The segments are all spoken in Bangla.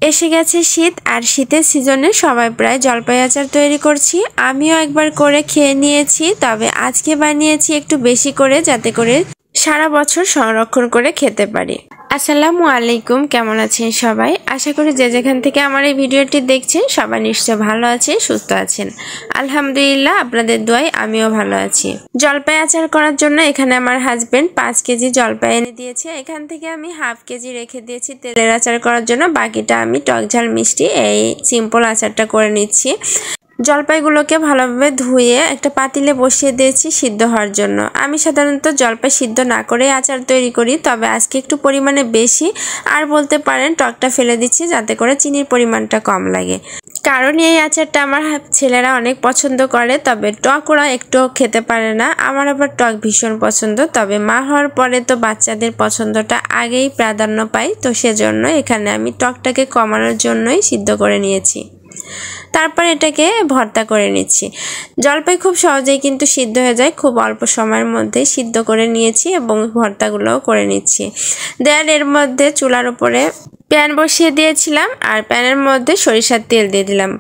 এসে গেছে শীত, আর শীতের সিজনে সবাই প্রায় জলপাই আচার তৈরি করছি। আমিও একবার করে খেয়ে নিয়েছি, তবে আজকে বানিয়েছি একটু বেশি করে, যাতে করে সারা বছর সংরক্ষণ করে খেতে পারি। আসসালামু আলাইকুম, কেমন আছেন সবাই? আশা করি যে যেখান থেকে আমার এই ভিডিওটি দেখছেন সবাই নিশ্চয় ভালো আছেন, সুস্থ আছেন। আলহামদুলিল্লাহ, আপনাদের দোয়ায় আমিও ভালো আছি। জলপাই আচার করার জন্য এখানে আমার হাজবেন্ড 5 কেজি জলপাই এনে দিয়েছে। এখান থেকে আমি হাফ কেজি রেখে দিয়েছি তেলের আচার করার জন্য, বাকিটা আমি টক ঝাল মিষ্টি এই সিম্পল আচারটা করে নিচ্ছি। জলপাইগুলোকে ভালোভাবে ধুয়ে একটা পাতিলে বসিয়ে দিয়েছি সিদ্ধ হওয়ার জন্য। আমি সাধারণত জলপাই সিদ্ধ না করে আচার তৈরি করি, তবে আজকে একটু পরিমাণে বেশি, আর বলতে পারেন টকটা ফেলে দিচ্ছি যাতে করে চিনির পরিমাণটা কম লাগে। কারণ এই আচারটা আমার ছেলেরা অনেক পছন্দ করে, তবে টক ওরা একটু খেতে পারে না। আমার আবার টক ভীষণ পছন্দ, তবে মা হওয়ার পরে তো বাচ্চাদের পছন্দটা আগেই প্রাধান্য পায়, তো সেজন্য এখানে আমি টকটাকে কমানোর জন্যই সিদ্ধ করে নিয়েছি। তারপর এটাকে ভর্তা করে নিচ্ছি। জলপাই খুব সহজেই কিন্তু সিদ্ধ হয়ে যায়, খুব অল্প সময়ের মধ্যে সিদ্ধ করে নিয়েছি এবং ভর্তাগুলোও করে নিচ্ছি। দেন এর মধ্যে চুলার উপরে প্যান বসিয়ে দিয়েছিলাম, আর প্যানের মধ্যে সরিষার তেল দিয়ে দিলাম।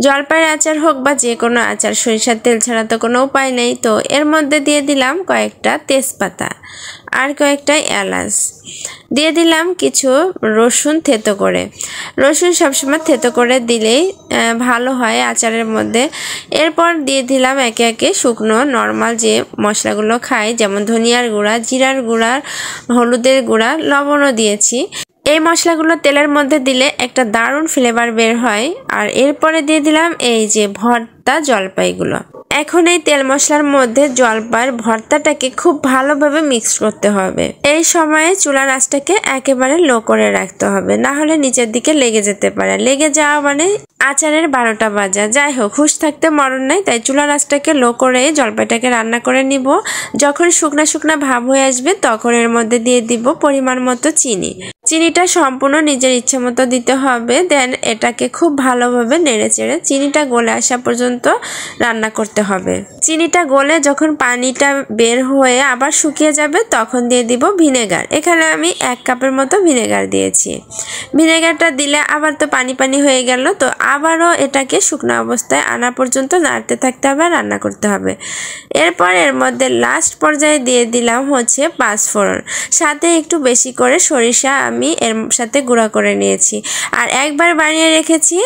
জলপাইয়ের আচার হোক বা যে কোনো আচার, সরিষার তেল ছাড়া তো কোনো উপায় নেই। তো এর মধ্যে দিয়ে দিলাম কয়েকটা তেজপাতা আর কয়েকটা এলাচ, দিয়ে দিলাম কিছু রসুন থেতো করে। রসুন সবসময় থেতো করে দিলেই ভালো হয় আচারের মধ্যে। এরপর দিয়ে দিলাম একে একে শুকনো নর্মাল যে মশলাগুলো খাই, যেমন ধনিয়ার গুঁড়া, জিরার গুঁড়া, হলুদের গুঁড়া, লবণও দিয়েছি। এই মশলাগুলো তেলের মধ্যে দিলে একটা দারুণ ফ্লেভার বের হয়। আর এরপরে দিয়ে দিলাম এই যে ভর্তা জলপাইগুলো। এখন এই তেল মশলার মধ্যে জলপাইয়ের ভর্তাটাকে খুব ভালোভাবে মিক্স করতে হবে। এই সময়ে চুলার আঁচটাকে একেবারে লো করে রাখতে হবে, না হলে নিচের দিকে লেগে যেতে পারে। লেগে যাওয়া মানে আচারের 12টা বাজা। যাই হোক, হুঁশ থাকতে মরণ নাই, তাই চুলার আঁচটাকে লো করে জলপাইটাকে রান্না করে নিব। যখন শুকনা শুকনা ভাব হয়ে আসবে তখন এর মধ্যে দিয়ে দিব পরিমাণ মতো চিনি। চিনিটা সম্পূর্ণ নিজের ইচ্ছে মতো দিতে হবে। দেন এটাকে খুব ভালোভাবে নেড়ে চেড়ে চিনিটা গলে আসা পর্যন্ত রান্না করতে হবে। চিনিটা গলে যখন পানিটা বের হয়ে আবার শুকিয়ে যাবে তখন দিয়ে দিব ভিনেগার। এখানে আমি 1 কাপের মতো ভিনেগার দিয়েছি। ভিনেগারটা দিলে আবার তো পানি পানি হয়ে গেল, তো আবারও এটাকে শুকনো অবস্থায় আনা পর্যন্ত নাড়তে থাকতে হবে, রান্না করতে হবে। এরপর এর মধ্যে লাস্ট পর্যায়ে দিয়ে দিলাম হচ্ছে 5 ফোড়ন, সাথে একটু বেশি করে সরিষা আমি এর সাথে গুঁড়া করে নিয়েছি। আর একবার বানিয়ে রেখেছি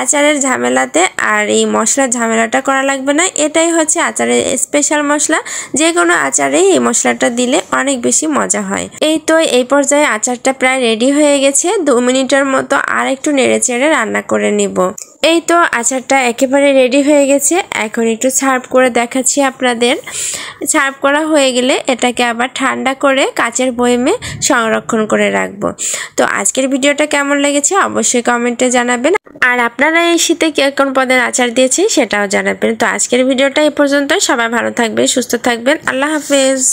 আচারের ঝামেলাতে, আর এই মশলার ঝামেলাটা করা লাগবে না। এটাই হচ্ছে আচারের স্পেশাল মশলা, যে কোনো আচারে এই মশলাটা দিলে অনেক বেশি মজা হয়। এই তো এই পর্যায়ে আচারটা প্রায় রেডি হয়ে গেছে। 2 মিনিটের মতো আর একটু নেড়ে চেড়ে রান্না করে নিব। এই তো আচারটা একেবারে রেডি হয়ে গেছে। এখন একটু সার্ভ করে দেখাচ্ছি আপনাদের। সার্ভ করা হয়ে গেলে এটাকে আবার ঠান্ডা করে কাচের বয়ামে সংরক্ষণ করে রাখবো। তো আজকের ভিডিওটা কেমন লেগেছে অবশ্যই কমেন্টে জানাবেন, আর আপনারা এই শীতে কোন পদের আচার দিয়েছেন সেটাও জানাবেন। তো আজকের ভিডিওটা এই পর্যন্ত। সবাই ভালো থাকবেন, সুস্থ থাকবেন। আল্লাহ হাফেজ।